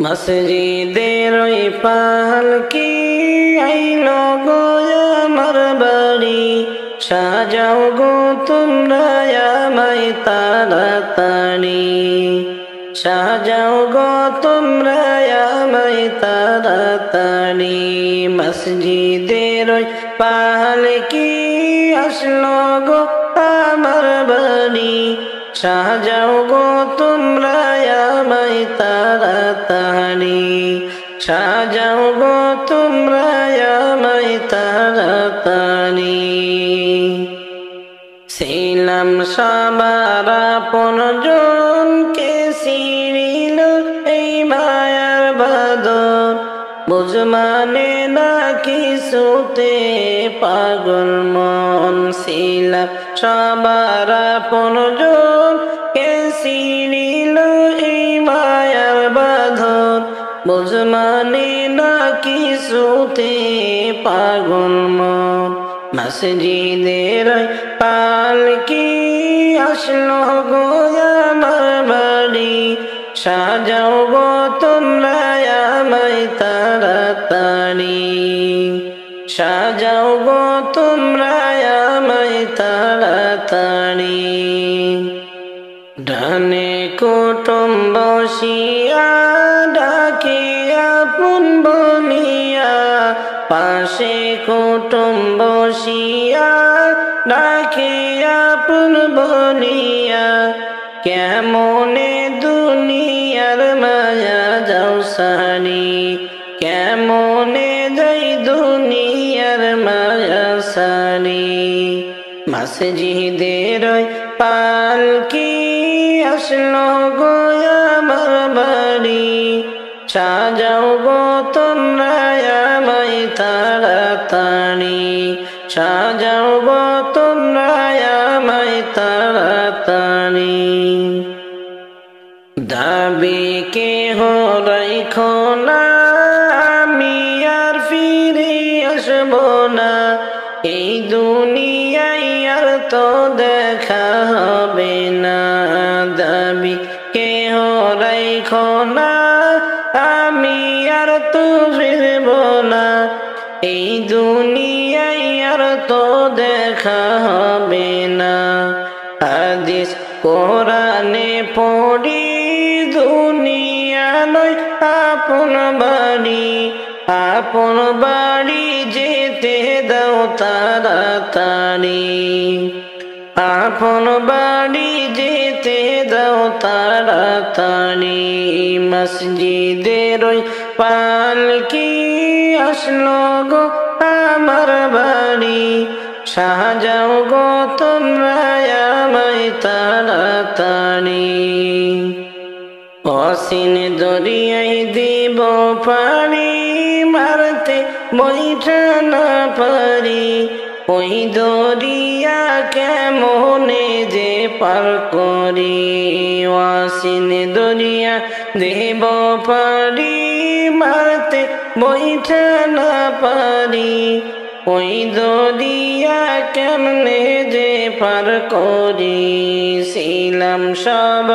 মসজিদের ওই পালকি আইলো গো আমার বাড়ি, সাজাও গো তোমরা আমায় তাড়াতাড়ি, সাজাও গো তোমরা আমায় তাড়াতাড়ি। মসজিদের ওই পালকি আসলো গো আমার বাড়ি, সাজাও গো তোমরা আমায় তাড়াতাড়ি, সাজাও গো তোমরা আমায় তাড়াতাড়ি। ছিলাম সবার আপনজন, কে ছিঁড়িল এই মায়ার বাঁধন, বুঝ মানে না কিছুতে পাগল মন। ছিলাম সবার আপনজন, কে ছিঁড়িল এই মায়ার বাঁধন, বুঝ মানে না কিছুতে পাগল মন। মসজিদের পালকি আসলো গো আমার বাড়ি, সাজাও গো তোমরা আমায় তাড়াতাড়ি, সাজাও গো তোমরা আমায় তাড়াতাড়ি। ডানে কুটুম বসিয়া ডাকে আপন বলিয়া, পাশে কুটুম বসিয়া ডাকে আপন বলিয়া, কেমনে দুনিয়ার মায়া যাও সারি, কেমনে যাই দুনিয়ার মায়া সারি। মসজিদের পালকি আসলো গো আমার বাড়ি, সাজাও গো তোমরা আমায় তাড়াতাড়ি, সাজাও গো তোমরা আমায় তাড়াতাড়ি। দাবি কেহ রাইখো না, আমি আর ফিরে আসবো না, এই দুনিয়ায় আর তো দেখা হবে না। দাবি কেহ রাইখো না, আমি আর তো ফিরব না, এই দুনিয়ায় আর তো দেখা হবে না। হাদিস কোরআনে পড়ি, দুনিয়া নয় আপন বাড়ি, আপন বাড়ি যেতে দাও তাড়াতাড়ি, আপন বাড়ি যেতে দাও তাড়াতাড়ি। মসজিদের পালকি আসলো গো আমার বাড়ি, সাজাও গো তোমরা আমায় তাড়াতাড়ি। অসীন দরিয়ায় দিব পারি, মারতে বইটা না পারি, ওই দরিয়া কেমনে যে পার করি। অসীন দরিয়া দেব পারি, মারতে বইটা না পারি, ওই দরিয়া কেমনে যে পার করি। ছিলাম সব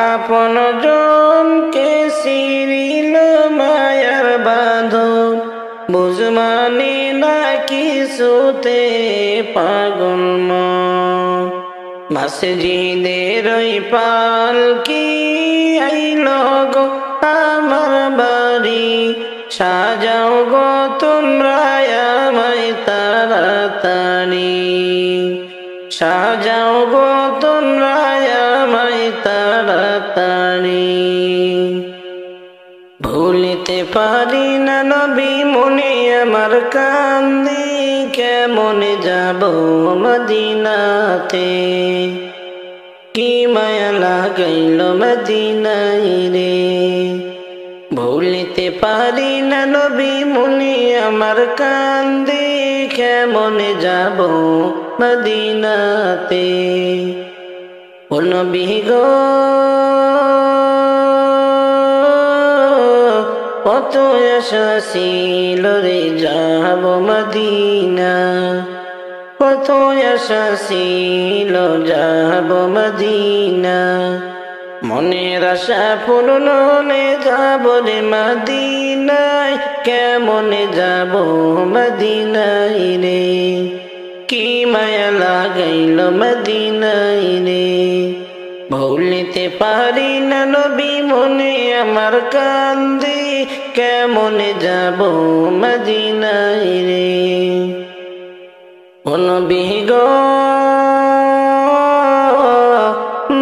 আপন জন, কে ছিঁড়িল মায়ার বাঁধন, বুঝ মানে না কিছুতে পাগল মন। মসজিদের পালকি আইলো গো আমার বাড়ি, সাজাও গো তোমরা আমায় তাড়াতাড়ি, সাজাও গো তোমরা আমায় তাড়াতাড়ি। ভুলিতে পারি না নবী মনে আমার কান্দি, কেমনে যাব মদিনাতে, কি মায়া লাগাইল মদিনায় রে। ভুলিতে পারি না নবী মনে আমার কান্দি, কেমনে যাব মদিনাতে। ও নবী গো কত আশা ছিল রে যাব মদিনা, কত আশা ছিল যাব মদিনা, মনের আশা পূরণ হলে যাব রে মদিনায়, কেমনে যাব মদিনায় রে, কি মায়া লাগাইল মদিনায় রে। ভুলিতে পারি না নবী মনে আমার কান্দে, কেমনে যাব মদিনায় রে। ও নবী গো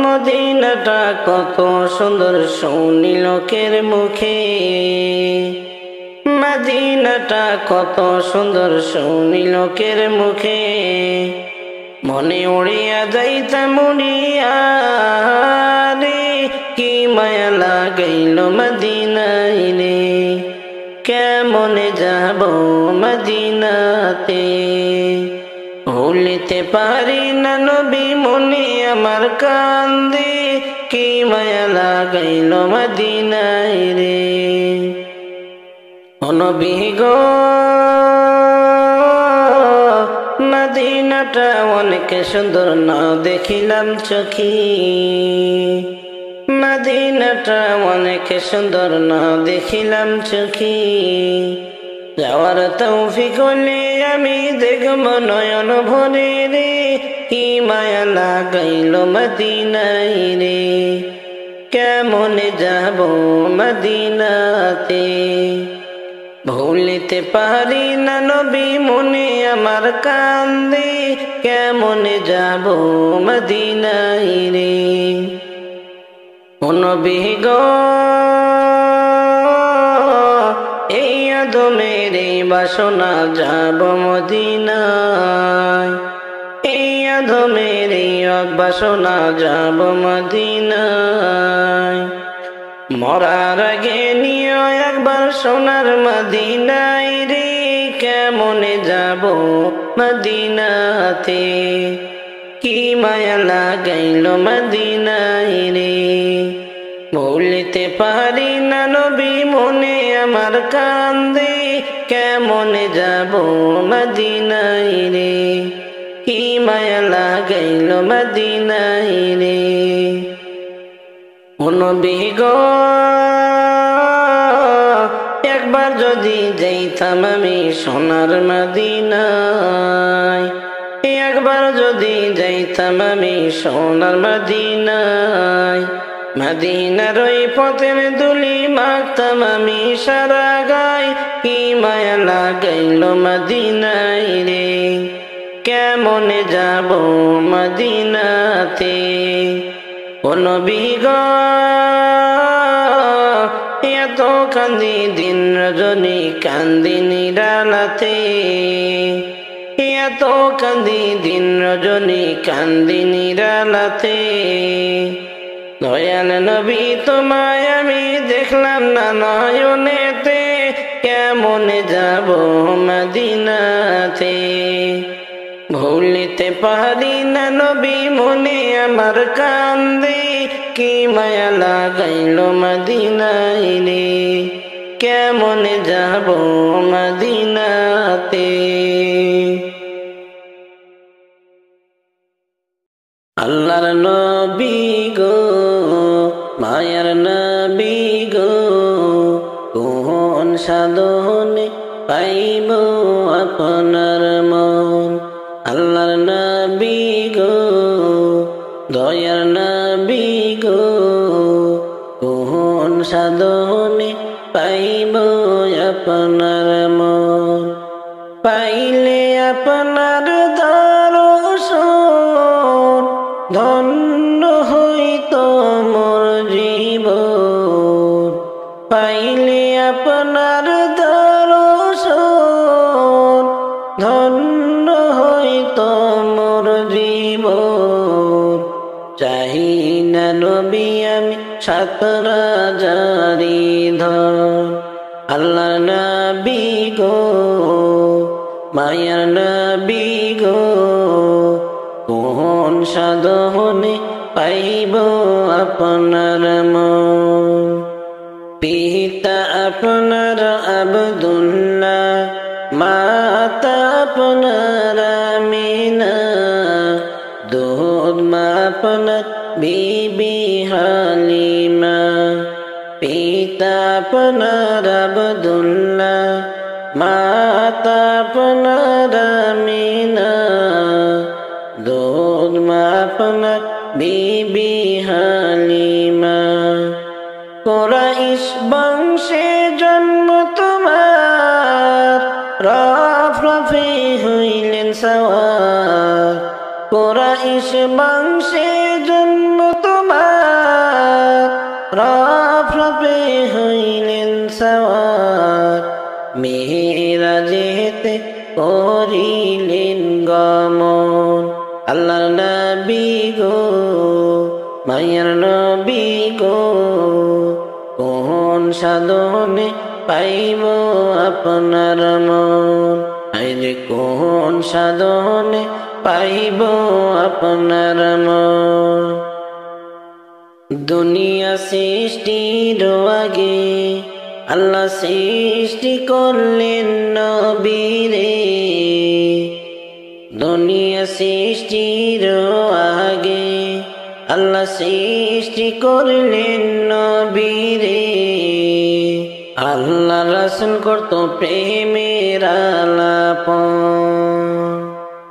মদিনাটা কত সুন্দর শুনি লোকের মুখে, মদিনাটা কত সুন্দর শুনি লোকের মুখে, মনে উড়িয়া যাইতাম উড়িয়া রে, কি মায়া লাগাইল মদিনায় রে, কেমনে যাব মদিনাতে। ভুলিতে পারি না নবী মনে আমার কান্দে, কি মায়া লাগাইল মদিনায় রে। ও নবী গো মদিনাটা অনেক সুন্দর না দেখিলাম চোখে, মদিনাটা অনেক সুন্দর না দেখিলাম চোখে, যাওয়ার তৌফিক হলে আমি দেখব নয়ন ভরে রে, কি মায়া লাগাইল মদিনায় রে, কেমনে যাব মদিনাতে। ভুলিতে পারি না নবী মনে আমার কান্দে, কেমনে যাব মদিনায় রে। ও নবী গো এই আদমের এই বাসনা যাব মদিনায়, এই আদমের এই বাসনা যাব মদিনায়। মরার আগে নিও একবার সোনার মদিনায় রে, কেমনে যাব মদিনাতে, কি মায়া লাগাইল মদিনায় রে। ভুলিতে পারি না নবী মনে আমার কান্দে, কেমনে যাব মদিনায় রে, কি মায়া লাগাইল মদিনায় রে। ও নবী গো একবার যদি যাইতাম আমি সোনার মদিনায়, একবার যদি যাইতাম আমি সোনার মদিনায়, মদিনার ওই পথের ধুলি মাখতাম আমি সারা গায়, কি মায়া লাগাইল মদিনায় রে, কেমনে যাব মদিনাতে। ও নবী গো এত কান্দি দিন রজনী কান্দি নিরালাতে, এত কান্দি দিন রজনী কান্দি নিরালাতে। দয়াল নবী তোমায় আমি দেখলাম না নয়নেতে, কেমনে যাব মদিনাতে। ভুলিতে পারি না নবী মনে আমার কান্দে, কি মায়া লাগাইল মদিনায় রে, কেমনে যাব মদিনাতে। আল্লাহর নবী গো মায়ার নবী গো, কোন সাধনে পাইব আপনার মন। আল্লাহর নবী গো দয়ার নবী গো, কোন সাধনে পাইব আপনার মন। পাইলে আপনার দর্শন ধন্য হইত মোর জীবন। পাইলে আপনার দর্শন ধন্য হইত মোর জীবন। চাহি না নবী আমি সাত রাজারি ধন। আল্লাহর নবী গো মায়ার নবী গো, কোন সাধনে পাইব আপনার মন। পিতা আপনার আব্দুল্লাহ, মাতা আপনার আমিনা, দুধ মা আপনার বিবি হালিমা। আপনার আব্দুল্লাহ, মাতা আপনার আমিনা, দুধ মা আপনার বিবি হালিমা। কুরাইশ বংশে জন্ম তোমার, রফরফে হইলেন সওয়ার। কুরাইশ বংশে জন্ম তোমার, রফরফে হইলেন সওয়ার। মেরাজেতে করিলেন গমন। আল্লাহর নবী গো, মায়ার নবী গো, কোন সাধনে পাইব আপনার মন। আইরে কোন সাধনে পাইব আপনার মন। দুনিয়া সৃষ্টির আগে আল্লাহ সৃষ্টি করলেন নবীরে। দুনিয়া সৃষ্টির আগে আল্লাহ সৃষ্টি করলেন নবীরে। আল্লাহ রাসূল করত প্রেমের আলাপন,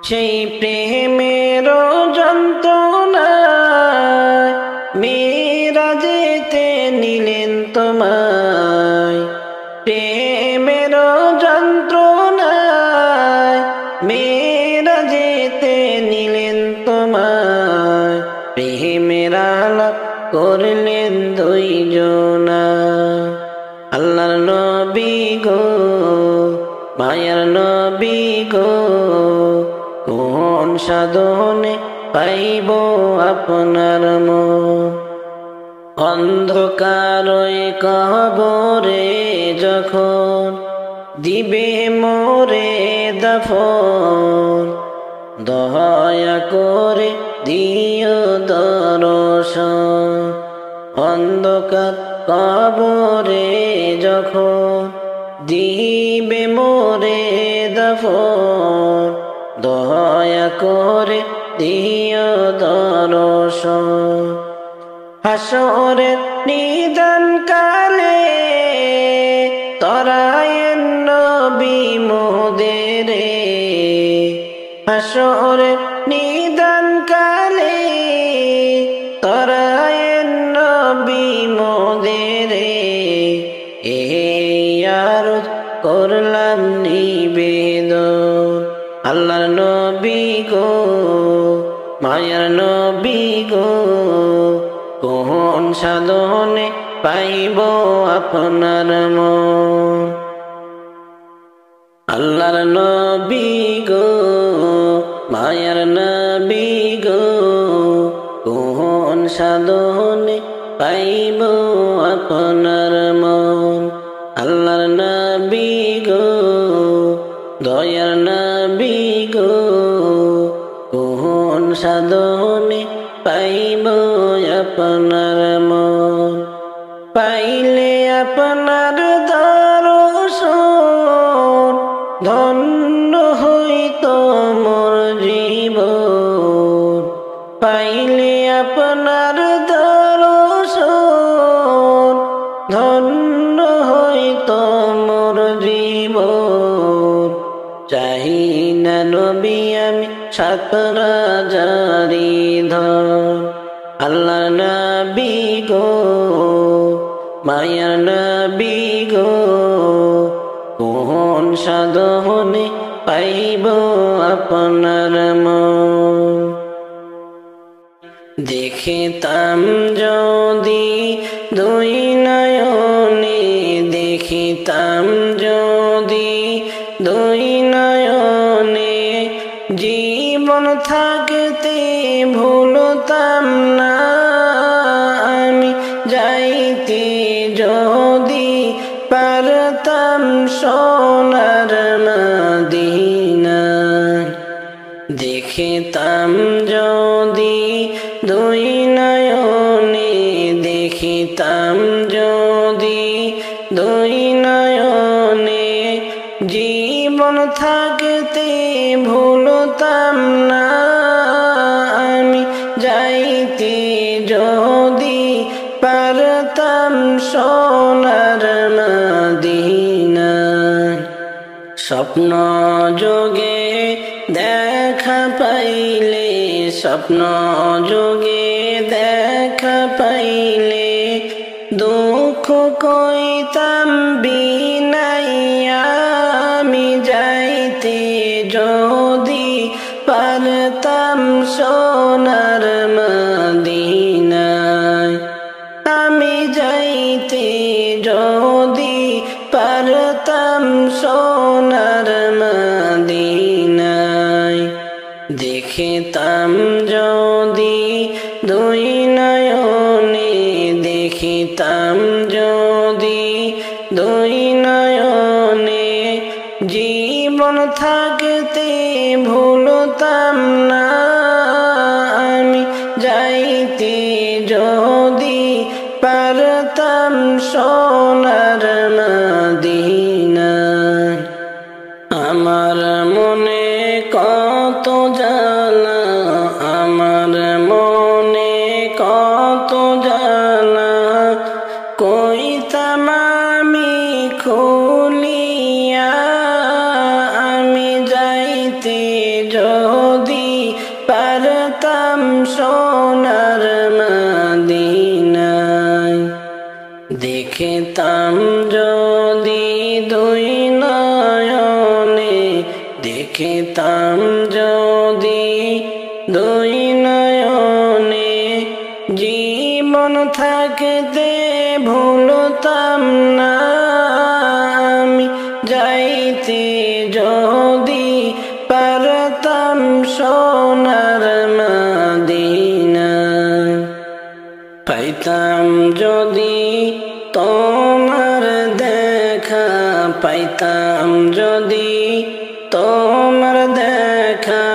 সেই প্রেমের যন্ত্রণায় মেরাজেতে নিলেন তোমায়। প্রেমের যন্ত্রণায় মেরাজেতে নিলেন তোমায়। প্রেমের আলাপ করলেন দুইজনা। আল্লাহর নবী গো, মায়ার নবী গো, কোন সাধনে পাইব আপনার মন। অন্ধকারই কবরে যখন দিবে মোরে দাফন, দয়া করে দিও দর্শন। অন্ধকার কবরে যখন দিবে মোরে দাফন, দয়া করে দিও দর্শন। হাসরের নিদান কালে তরায়েন নবী মোদেরে। হাসরের নিদান কালে তরায়েন নবী মোদেরে। এই আরজ করলাম নিবেদন। আল্লাহর নবী গো, মায়ার নবী গো, কোন সাধনে পাইব আপনার মন। আল্লাহর নবী গো, মায়ার নবী গো, কোন সাধনে পাইব আপনার মন। আল্লাহর নবী গো, দয়ার নবী গো, কোন সাধনে পাইব আপনার মন। পাইলে আপনার দর্শন, ধন্য হইত মোর জীবন। পাইলে আপনার দর্শন, ধন্য হইত মোর জীবন। চাহি না নবী আমি সাত রাজারি ধন। আল্লাহর নবী গো, মায়ার নবী গো, কোন সাধনে পাইব আপনার মন। দেখিতাম যদি দুই নয়নে, দেখিতাম যদি দুই নয়নে, জীবন থাকতে ভুলতাম না আমি। যাইতে যদি পারতাম সোনার মদিনা, দেখিতাম যদি দুই নয়নে, দেখিতাম যদি দুই নয়নে, জীবন থাকতে ভুলতাম না আমি। যাইতে যদি পারতাম সোনার স্বপ্ন যোগে দেখা পাইলে, স্বপ্ন যোগে দেখা পাইলে দুঃখ কইতাম বিনাইয়া আমি যাইতে যদি পারতাম সোনার মদিনায়, আমি যাইতে যদি পারতাম সোনার মদিনায়, দেখিতাম যদি দুই নয়নে, দেখিতাম যদি দুই নয়নে, জীবন থাকতে ভুলতাম না আমি যাইতে যদি পারতাম সোনার মদিনায়। আমার মনে কত জ্বালা, আমার মনে কত জ্বালা, কইতাম আমি খুলিয়া আমি যাইতে যদি পারতাম সোনার মদিনায়, দেখিতাম যদি দুই নয়নে, দেখিতাম যদি দুই নয়নে, জীবন থাকতে ভুলতাম না আমি যাইতে যদি পারতাম সোনার মদিনায়। পাইতাম যদি তোমার দেখা, পাইতাম যদি তোমার দেখা,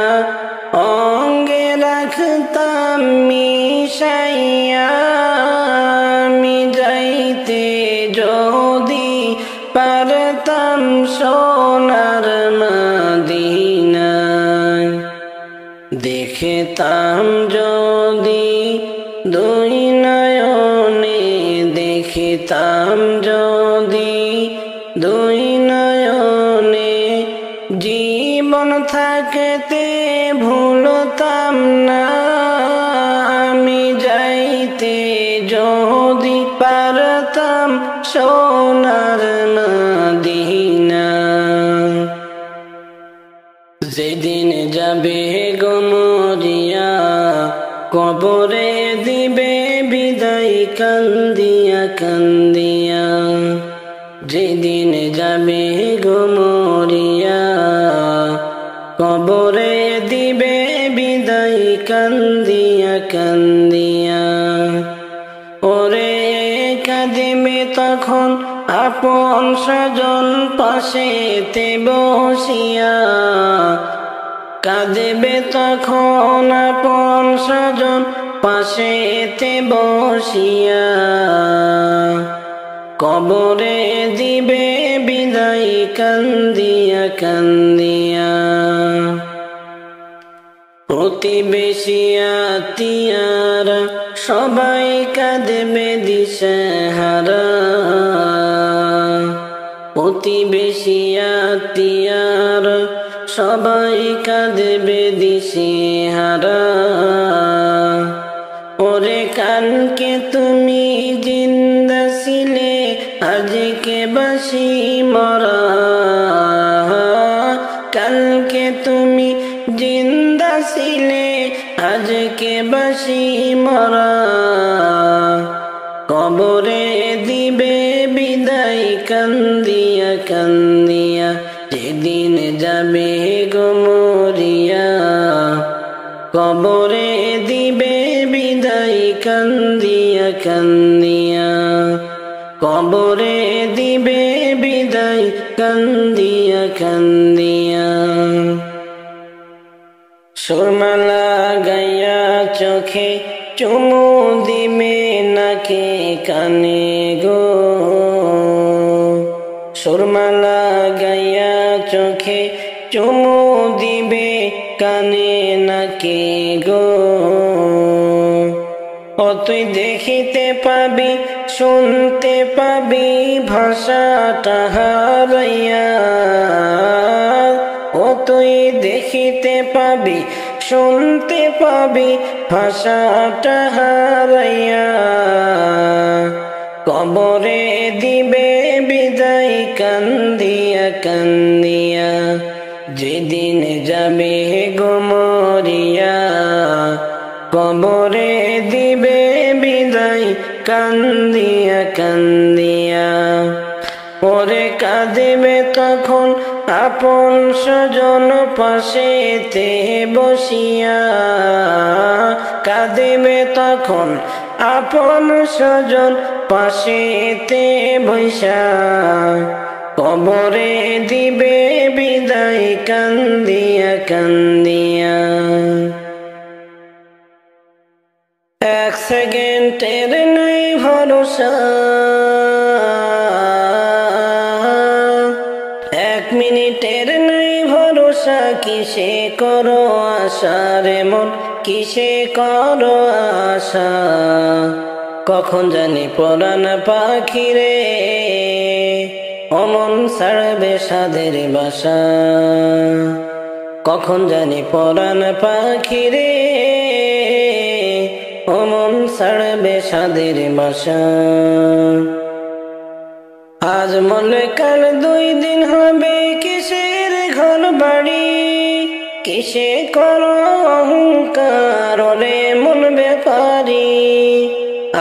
অঙ্গে রাখতাম মিশাইয়া আমি যাইতে যদি পারতাম সোনার মদিনায়, দেখিতাম যদি দুই নয়নে, দেখিতাম যদি দুই নয়নে, জীবন থাকতে ভুলতাম না আমি যাইতে যদি পারতাম সোনার মদিনায়। যেদিন যাবে গো মরিয়া কবরে দিবে বিদায় কান্দিয়া কান্দিয়া, যেদিন যাবে গো মরিয়া কবরে দিবে বিদায় কান্দিয়া কান্দিয়া, ওরে কাঁদিবে তখন আপন স্বজন পাশেতে বসিয়া, কাঁদিবে তখন আপন স্বজন পাশেতে বসিয়া, কবরে দিবে বিদায় কান্দিয়া কান্দিয়া, প্রতিবেশী আত্মীয়রা সবাই কাঁদবে দিশেহারা, প্রতিবেশী আত্মীয়রা সবাই কাঁদবে দিশেহারা, ওরে কালকে তুমি জিন্দা ছিলে আজকে বাসি মরা, কালকে তুমি জিন্দা ছিলে আজকে বাসি মরা, কবরে দিবে বিদায় কান্দিয়া কান্দিয়া, যেদিন যাবে গো মরিয়া কবরে দিবে বিদায় কান্দিয়া কান্দিয়া, কবরে দিবে বিদায় কান্দিয়া কান্দিয়া। সুরমালা গাইয়া চোখে চুমু দিবে নাকে কানে গো, সুরমালা গাইয়া চোখে চুমু দিবে কানে নাকে গো, ও তুই দেখিতে পাবি শুনতে পাবি ভাষাটা হারাইয়া, পাবি, শুনতে পাবি ভাষাটা হারাইয়া। কবরে দিবে বিদায় কান্দিয়া কান্দিয়া, যেদিন যাবে গো মরিয়া। কবরে দিবে বিদায় কান্দিয়া কান্দিয়া, পরে কাঁদিবে তখন আপন স্বজন পাশেতে বসিয়া। কাঁদিবে তখন আপন স্বজন পাশেতে বসা, কবরে দিবে বিদায় কান্দিয়া কান্দিয়া। এক সেকেন্ডের নাই ভরসা, এক মিনিটের নাই ভরসা, কিসে করো আশা রে মন, কিসে করো আশা। কখন জানি পরাণ পাখি রে অমন ছাড়বে সাধের বাসা। কখন জানি পরাণ পাখি রে অমন ছাড়বে সাধের বাসা। আজ মরলে কাল 2 দিন হবে, কিসের ঘর বাড়ি, কিসে করো অহংকার রে মন ব্যাপারী।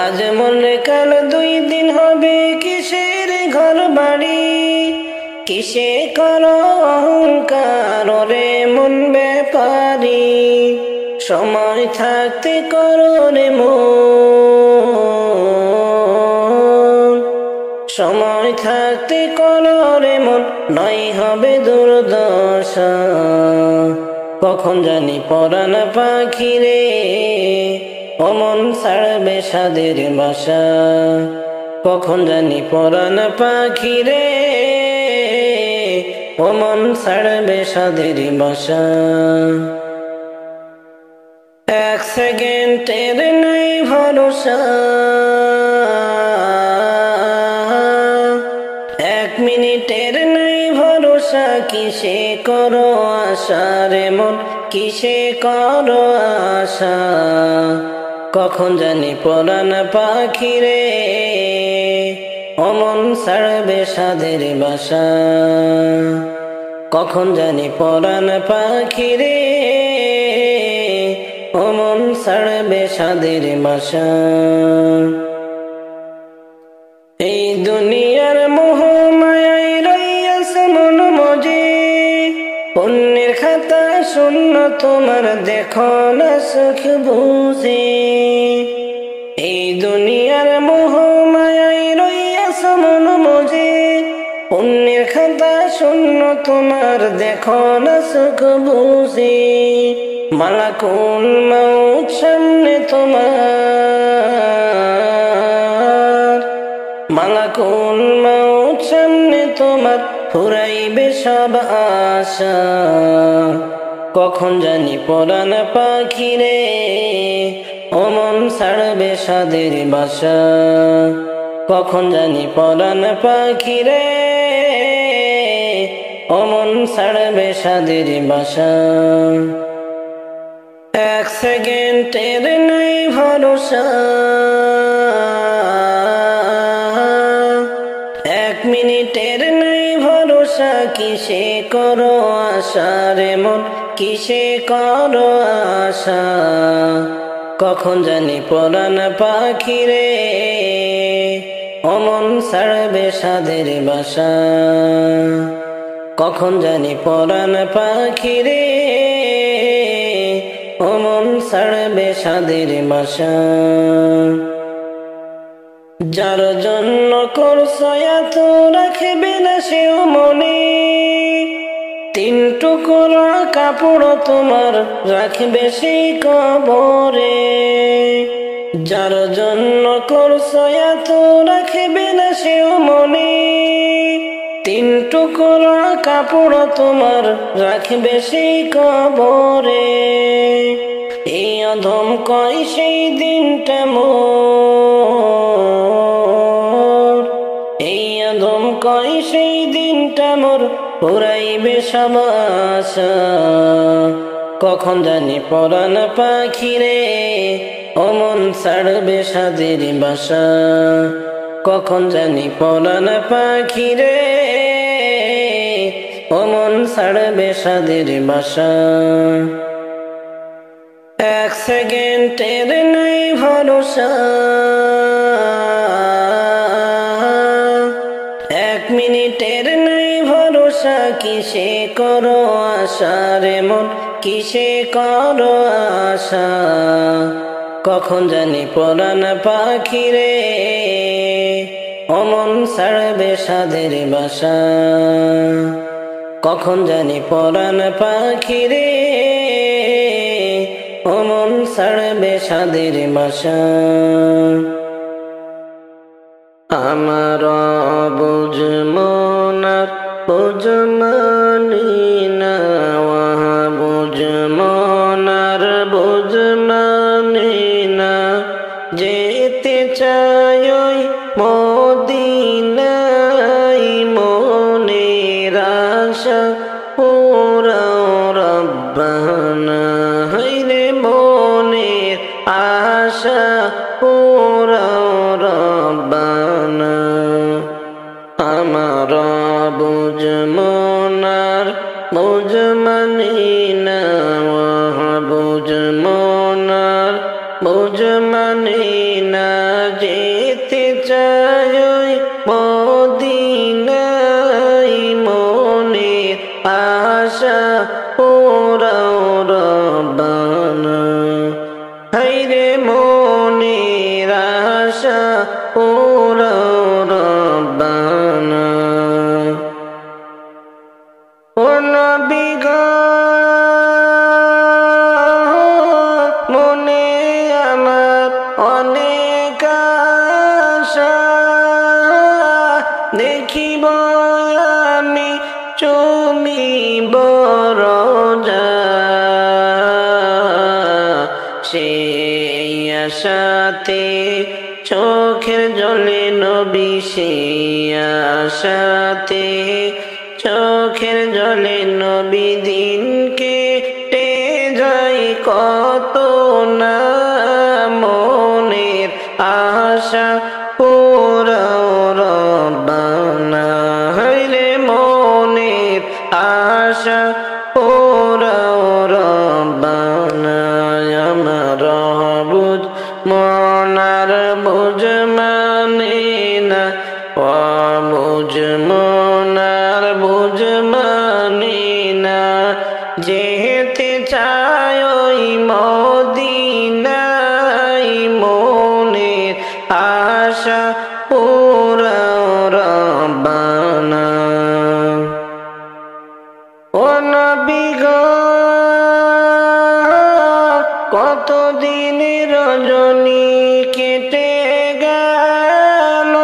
আজ মরলে কাল 2 দিন হবে, কিসের ঘর বাড়ি, কিসে করো অহংকার রে মন ব্যাপারী। সময় থাকতে করো রে মন, সময় থাকতে করো রে মন, নয় হবে দুর্দশা। কখন জানি পরাণ পাখি রে অমন ছাড়বে সাধের বাসা। কখন জানি পরাণ পাখি রে অমন ছাড়বে সাধের বাসা। এক সেকেন্ডের নাই ভরসা, এক মিনিটের নাই ভরসা, কিসে করো আশা রে মন, কিসে করো আশা। কখন জানি পরাণ পাখি রে অমন ছাড়বে সাধের বাসা। কখন জানি পরাণ পাখি রে অমন ছাড়বে সাধের বাসা। এই দুনিয়ার মোহ মায়ায় রইয়াছে মন মজে, পুণ্যের খাতা শূন্য তোমার দেখো না সুখ বুঝে। এই দুনিয়ার মোহ মায়ায় রইয়াছে মন মজে, পুণ্যের খাতা শূন্য তোমার দেখো না সুখ বুঝে। মালাকুল মউত সামনে তোমার, মালাকুল মউত সামনে তোমার, ফুরাইবে সব আশা। কখন জানি পরাণ পাখি রে অমন ছাড়বে সাধের বাসা। কখন জানি পরাণ পাখি রে অমন ছাড়বে সাধের বাসা। এক সেকেন্ডের নাই ভরসা, এক মিনিটের নাই ভরসা, কিসে করো আশা রে মন, কিসে করো আশা। কখন জানি পরাণ পাখি রে অমন ছাড়বে সাধের বাসা। কখন জানি পরাণ পাখি রে অমন ছাড়বে সাধের বাসা। যার জন্য করছো এত রাখবে না সেও মনে, 3 টুকরা কাপড় তোমার রাখবে সেই কবরে। যার জন্য করছো এত রাখবে না সেও মনে, 3 টুকরা কাপড় তোমার রাখবে সেই কবরে। এই অধম কয় সেই দিনটা মোর, এই অধম কয় সেই দিনটা মোর, পুরাইবে সব আশা। কখন জানি পরাণ পাখিরে অমন ছাড়বে সাদের বাসা, কখন জানি পরাণ পাখিরে অমন ছাড়বে সাদের বাসা। এক সেকেন্ডের নাই ভরসা, এক মিনিটের নাই ভরসা, কিসে করো আশা রে মন, কিসে করো আশা। কখন জানি পরাণ পাখিরে অমন ছাড়বে সাদের বাসা, কখন জানি পরাণ পাখিরে অমন ছাড়বে সাদের বাসা। আমার বুঝ মনার বুঝ মানি না, বুঝ মনার বুঝ মানি না, যেতে চাই ওই মদিনায় মনের আশা পুরাও রব্বানা, হায়রে মনের আশা পুরাও রব্বানা। আমার বুঝ মনার বুঝ মানি না, বুঝ মনার বুঝ মানি না, যেতে চাই ওই মদিনায় মনের আশা পুরাও রব্বানা, হায়রে মনের আশা পুরাও রব্বানা। ও নবী গো মনে আমার অনেক আশা, দেখিব আমি চুমিব রোজা, সেই আশাতে চোখের জলে নবী, সেই আশাতে চোখের জলে নবী, দিন কেটে যাই কত না, মনের আশা পুরাও রব্বানা, হায়রে মনের আশা পুরাও রব্বানা। আমার বুঝ মনার বুঝ মানে না, বুঝ মনার বুঝ মানে না, যেতে চাই ওই মদিনায় মনের আশা পুরাও রব্বানা। ও নবী গো কতদিন রজনী কেটে গেল,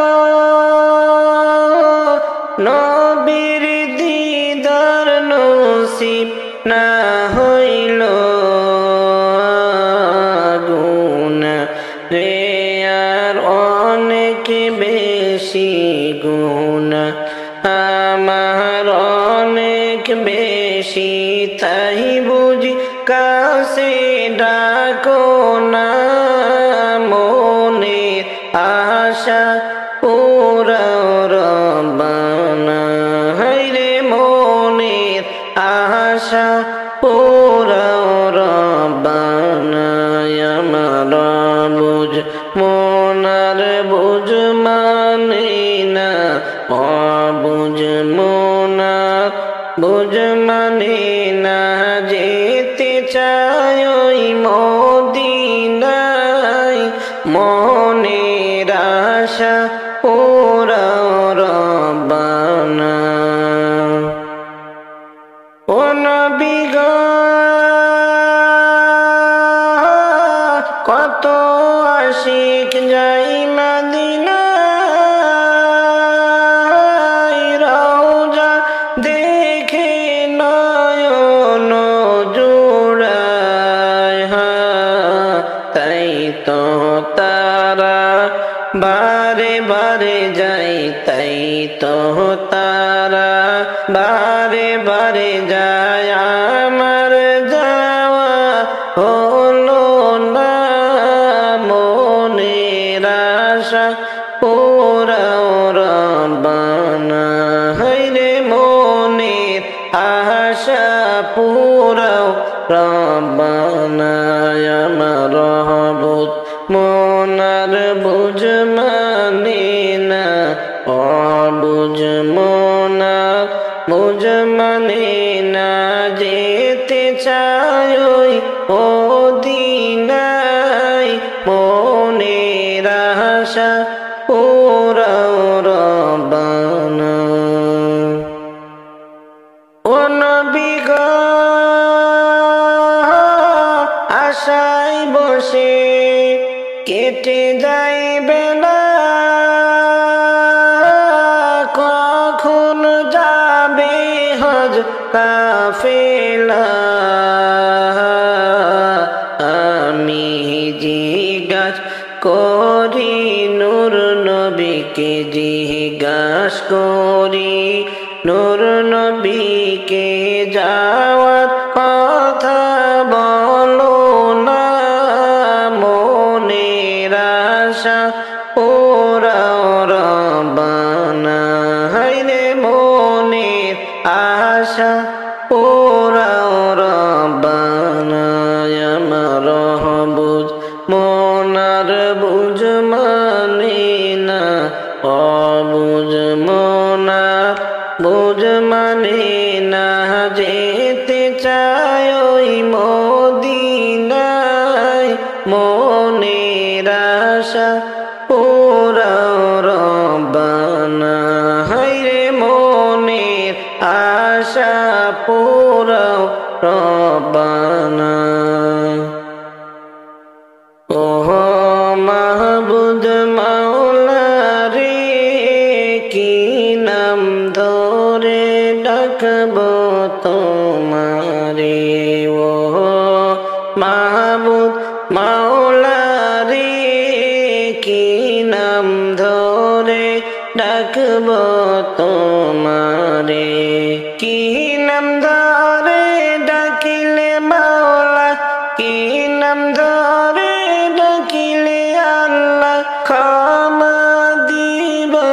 নবীর দিদার নসিব না হইল, গুনাহ রে আর অনেক বেশি গুনাহ আমার অনেক বেশি, তাই বুঝি কাছে ডাকো না, মনের আশা পুরাও রব্বানা, হায়রে মনের আশা পুরাও রব্বানা। আমার বুঝ মনার বুঝ মানে না, বুঝ মনার বুঝ মানে না, যেতে চাই ওই মদিনায় মনের আশা পুরাও রব্বানা। ও নবী গো কত আশিক যাই মদিনায়, রওজা দেখে নয়ন জোড়ায়, তাই তো তারা বারে বারে যাই, তাই তো তারা বারে বারে যায়, আমার যাওয়া রব্বানা হায়রে মনের আশা পুরাও রব্বানা আমার মাবুদ মনার বুঝ মানে না অবুঝ মনার বুঝ মানে না যেতে চাই ওই মদিনায় মনের আশা পুরাও রব্বানা ও নবী গো আশায় বসে কেটে যাইবে না কখন যাবে হজ কাফেলা আমি জিজ্ঞাসা করি নূর নবীকে জিজ্ঞাসা করি নূর নবীকে যাওয়ার কথা বলো না মনের আশা পুরাও রব্বানা হায়রে মনের আশা পুরাও রব্বানা আমার মাবুদ মনার বুঝ মানে না অবুঝ মনার বুঝ মানে না যেতে চাই ওই মদিনায় মনের আশা পুরাও রব্বানা হায়রে মনের আশা পুরাও রব্বানা ও মাহবুদ মাওলা রে কি নাম ধরে ডাকব তোমারে ও মাহবুদ মাওলা রে কি নাম ধরে ডাকব তোমারে কি নাম ধরে ডাকিলে মাওলা কি নাম ধরে ডাকিলে আল্লাহ ক্ষমা দিবে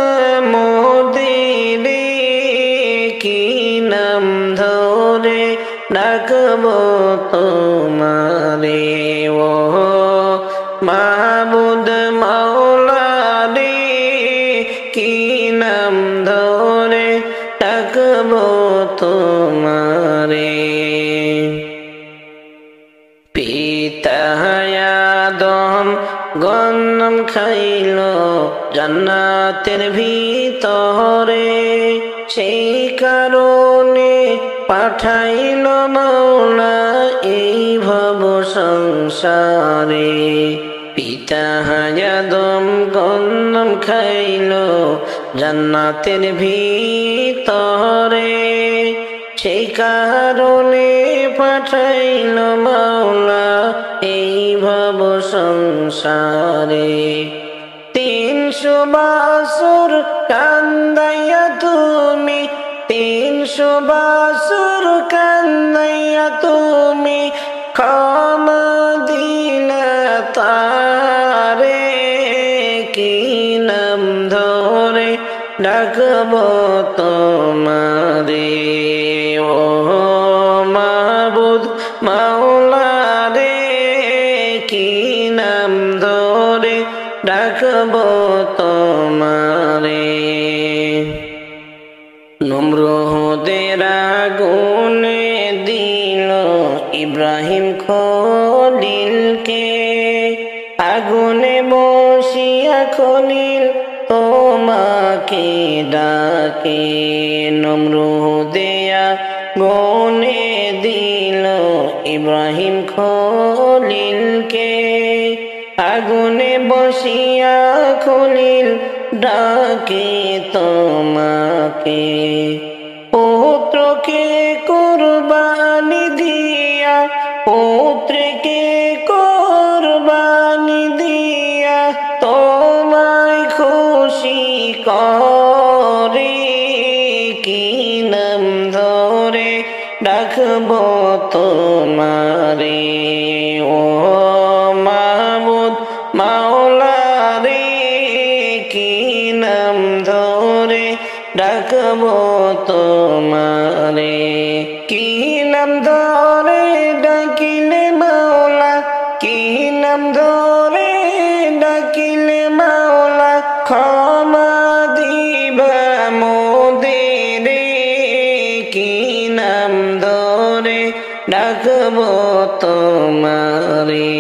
মোদের কি নাম ধরে ডাকব তোমারে ও মাবুদ মাওলা রে কি নাম ধরে ডাকব তোমারে পিতা আদম গন্নম খাইল জান্নাতের ভিতরে সেই কারণে পাঠাইল মাওলা এই ভব সংসারে পিতা আদম গন্নম খাইল জান্নাতের ভিতরে সেই কারণে পাঠাইল মাওলা এই ভব সংসারে 300 বছর কান্দাইয়া তুমি 300 বছর কান্দাইয়া তুমি ক্ষমা দিলা তারে কি নাম ধরে ডাকব তোমারে ও মাবুদ মাওলা রে কি নাম ধরে ডাকব তোমারে নমরুদের আগুনে দিল ইব্রাহিম খলিলকে আগুনে বসিয়া খলিল তোমাকে ডাকে নমরুদে আগুনে দিল ইব্রাহিম খলিলকে আগুনে বসিয়া খলিল ডাকে তোমাকে পুত্রকে কুরবানি দিয়া পুত্রকে কুরবানি দিয়া তোমায় খুশি করে কি নাম ধরে ডাকব তোমারে ও মাবুদ মাওলা রে কি নাম ধরে ডাক ডাকবো তোমারে। কি নাম ধরে ডাকিলে মাওলা, কি নাম ধরে ডাকিলে মাওলা ক্ষমা দিবা মোদেরে। কি নাম ধরে ডাকবো তোমারে।